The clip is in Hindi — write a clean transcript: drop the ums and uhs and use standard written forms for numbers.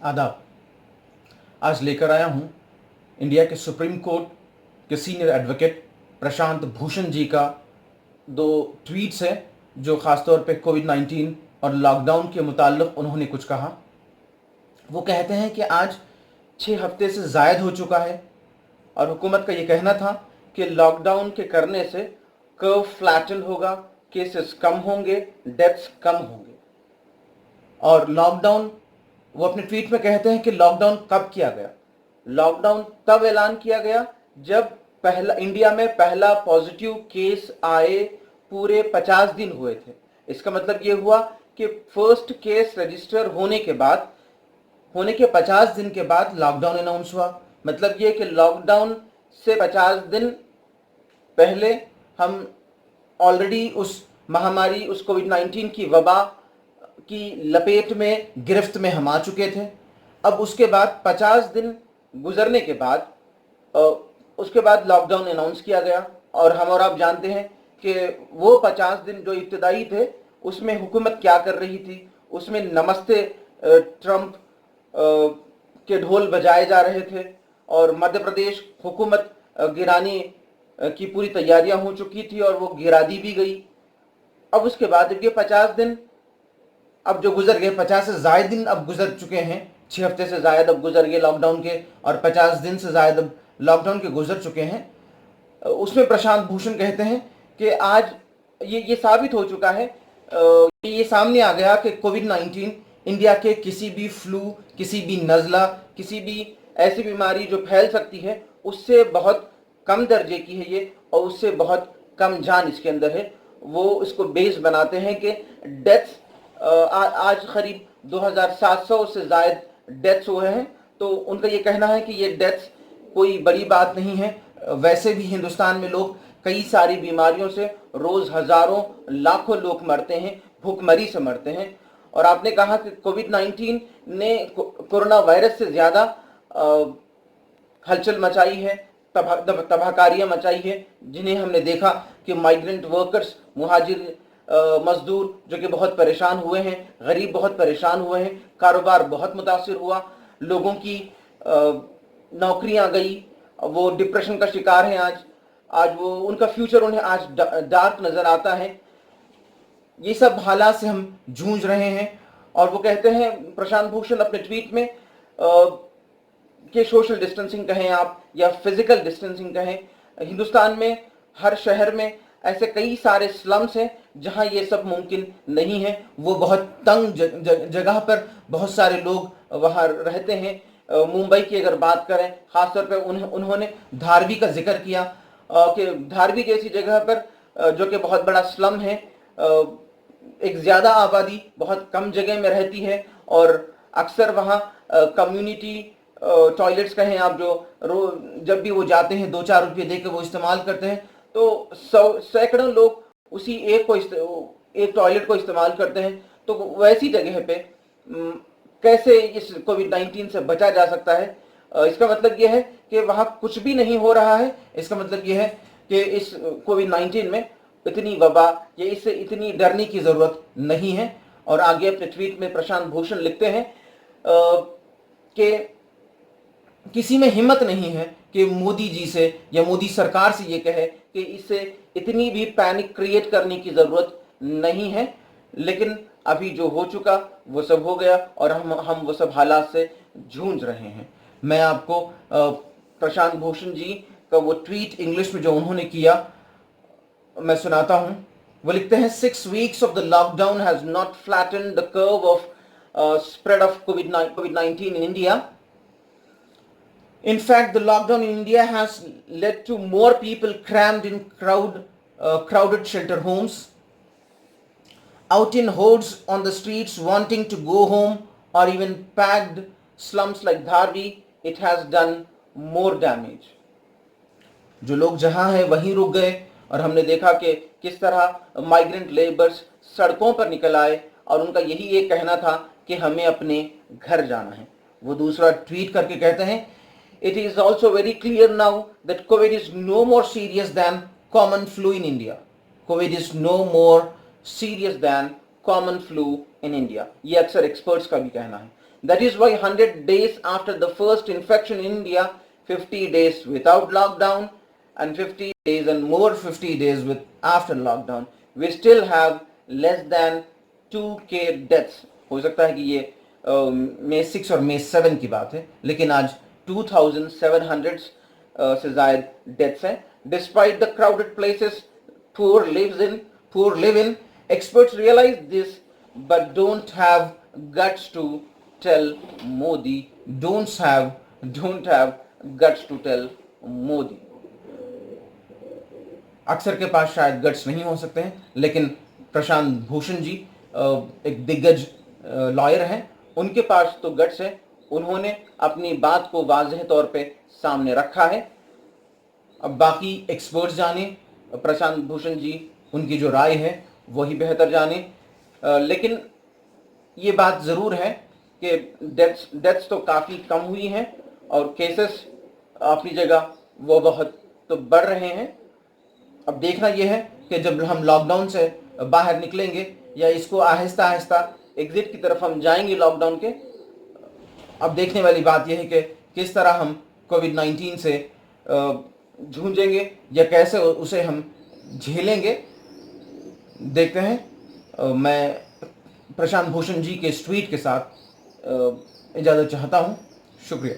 आदाब। आज लेकर आया हूँ इंडिया के सुप्रीम कोर्ट के सीनियर एडवोकेट प्रशांत भूषण जी का दो ट्वीट्स हैं जो ख़ासतौर पे कोविड-19 और लॉकडाउन के मुताल्लिक़ उन्होंने कुछ कहा। वो कहते हैं कि आज 6 हफ्ते से ज़ायद हो चुका है और हुकूमत का ये कहना था कि लॉकडाउन के करने से कर्व फ्लैटन होगा, केसेस कम होंगे, डेथ्स कम होंगे। और लॉकडाउन, वो अपने ट्वीट में कहते हैं कि लॉकडाउन कब किया गया? लॉकडाउन तब ऐलान किया गया जब इंडिया में पहला पॉजिटिव केस आए पूरे 50 दिन हुए थे। इसका मतलब ये हुआ कि फर्स्ट केस रजिस्टर होने के 50 दिन के बाद लॉकडाउन अनाउंस हुआ। मतलब ये कि लॉकडाउन से 50 दिन पहले हम ऑलरेडी उस महामारी, उस कोविड-19 की वबा की लपेट में, गिरफ्त में हम आ चुके थे। अब उसके बाद 50 दिन गुजरने के बाद उसके बाद लॉकडाउन अनाउंस किया गया और हम और आप जानते हैं कि वो 50 दिन जो इब्तदाई थे उसमें हुकूमत क्या कर रही थी। उसमें नमस्ते ट्रंप के ढोल बजाए जा रहे थे और मध्य प्रदेश हुकूमत गिराने की पूरी तैयारियां हो चुकी थी और वो गिरा दी भी गई। अब उसके बाद ये 50 दिन अब जो गुजर गए, 50 से ज़ायद दिन अब गुजर चुके हैं, 6 हफ्ते से ज़ायद अब गुजर गए लॉकडाउन के और 50 दिन से ज़ायद अब लॉकडाउन के गुजर चुके हैं। उसमें प्रशांत भूषण कहते हैं कि आज ये साबित हो चुका है, ये सामने आ गया कि कोविड-19 इंडिया के किसी भी फ्लू, किसी भी नज़ला, किसी भी ऐसी बीमारी जो फैल सकती है उससे बहुत कम दर्जे की है ये और उससे बहुत कम जान इसके अंदर है। वो इसको बेस बनाते हैं कि डेथ्स आज करीब 2700 से ज़ायद डेथ्स हुए हैं। तो उनका ये कहना है कि ये डेथ्स कोई बड़ी बात नहीं है। वैसे भी हिंदुस्तान में लोग कई सारी बीमारियों से रोज़ हज़ारों लाखों लोग मरते हैं, भूखमरी से मरते हैं। और आपने कहा कि कोविड-19 ने कोरोना वायरस से ज़्यादा हलचल मचाई है, तबाहकारियाँ मचाई है, जिन्हें हमने देखा कि माइग्रेंट वर्कर्स, मुहाजिर मजदूर जो कि बहुत परेशान हुए हैं, गरीब बहुत परेशान हुए हैं, कारोबार बहुत मुतासिर हुआ, लोगों की नौकरियां गई, वो डिप्रेशन का शिकार हैं। आज वो उनका फ्यूचर उन्हें आज डार्क नज़र आता है। ये सब हालात से हम जूझ रहे हैं। और वो कहते हैं प्रशांत भूषण अपने ट्वीट में कि सोशल डिस्टेंसिंग कहें आप या फिजिकल डिस्टेंसिंग कहें, हिंदुस्तान में हर शहर में ऐसे कई सारे स्लम्स हैं जहां ये सब मुमकिन नहीं है। वो बहुत तंग जगह पर बहुत सारे लोग वहां रहते हैं। मुंबई की अगर बात करें, खासतौर पर उन्होंने धारवी का जिक्र किया कि धारवी जैसी जगह पर जो कि बहुत बड़ा स्लम है, एक ज़्यादा आबादी बहुत कम जगह में रहती है और अक्सर वहाँ कम्युनिटी टॉयलेट्स कहें आप, जो जब भी वो जाते हैं 2-4 रुपये देकर वो इस्तेमाल करते हैं, तो सैकड़ों लोग उसी एक टॉयलेट को इस्तेमाल करते हैं। तो वैसी जगह पे कैसे इस कोविड-19 से बचा जा सकता है? इसका मतलब यह है कि वहाँ कुछ भी नहीं हो रहा है। इसका मतलब यह है कि इस कोविड-19 में इतनी वबा या इससे इतनी डरने की ज़रूरत नहीं है। और आगे अपने ट्वीट में प्रशांत भूषण लिखते हैं कि किसी में हिम्मत नहीं है कि मोदी जी से या मोदी सरकार से ये कहे कि इससे इतनी भी पैनिक क्रिएट करने की ज़रूरत नहीं है। लेकिन अभी जो हो चुका वो सब हो गया और हम वो सब हालात से जूझ रहे हैं। मैं आपको प्रशांत भूषण जी का वो ट्वीट इंग्लिश में जो उन्होंने किया मैं सुनाता हूं। वो लिखते हैं, 6 weeks of the lockdown has not flattened the curve of spread of COVID-19 in India. In fact, the lockdown in India has led to more people crammed in crowded shelter homes, out in hordes on the streets wanting to go home, or even packed slums like Dharvi. It has done more damage. जो लोग जहां हैं वहीं रुक गए और हमने देखा कि किस तरह माइग्रेंट लेबर्स सड़कों पर निकल आए और उनका यही एक कहना था कि हमें अपने घर जाना है। वो दूसरा ट्वीट करके कहते हैं, it is also very clear now that covid is no more serious than common flu in India. Covid is no more serious than common flu in India. ये अक्सर एक्सपर्ट्स का भी कहना है। That is why 100 days after the first infection in India, 50 days without lockdown and 50 days and more 50 days with after lockdown, we still have less than 2k deaths. हो सकता है कि ये May 6 और May 7 की बात है, लेकिन आज 2700 से ज़ायद डेथ्स हैं. Despite the crowded places poor live in, experts realize this but don't have guts to tell Modi. Don't have guts to tell Modi. अक्सर के पास शायद गट्स नहीं हो सकते हैं, लेकिन प्रशांत भूषण जी एक दिग्गज लॉयर हैं, उनके पास तो गट्स है. उन्होंने अपनी बात को वाज़ेह तौर पे सामने रखा है. अब बाकी एक्सपर्ट्स जाने, प्रशांत भूषण जी उनकी जो राय है वही बेहतर जाने. लेकिन ये बात ज़रूर है कि डेथ्स तो काफ़ी कम हुई हैं और केसेस अपनी जगह वो बहुत तो बढ़ रहे हैं. अब देखना यह है कि जब हम लॉकडाउन से बाहर निकलेंगे या इसको आहिस्ता आहिस्ता एग्जिट की तरफ हम जाएंगे लॉकडाउन के, अब देखने वाली बात यह है कि किस तरह हम कोविड-19 से जूझेंगे या कैसे उसे हम झेलेंगे. देखते हैं. मैं प्रशांत भूषण जी के इस ट्वीट के साथ इजाज़त चाहता हूँ. शुक्रिया.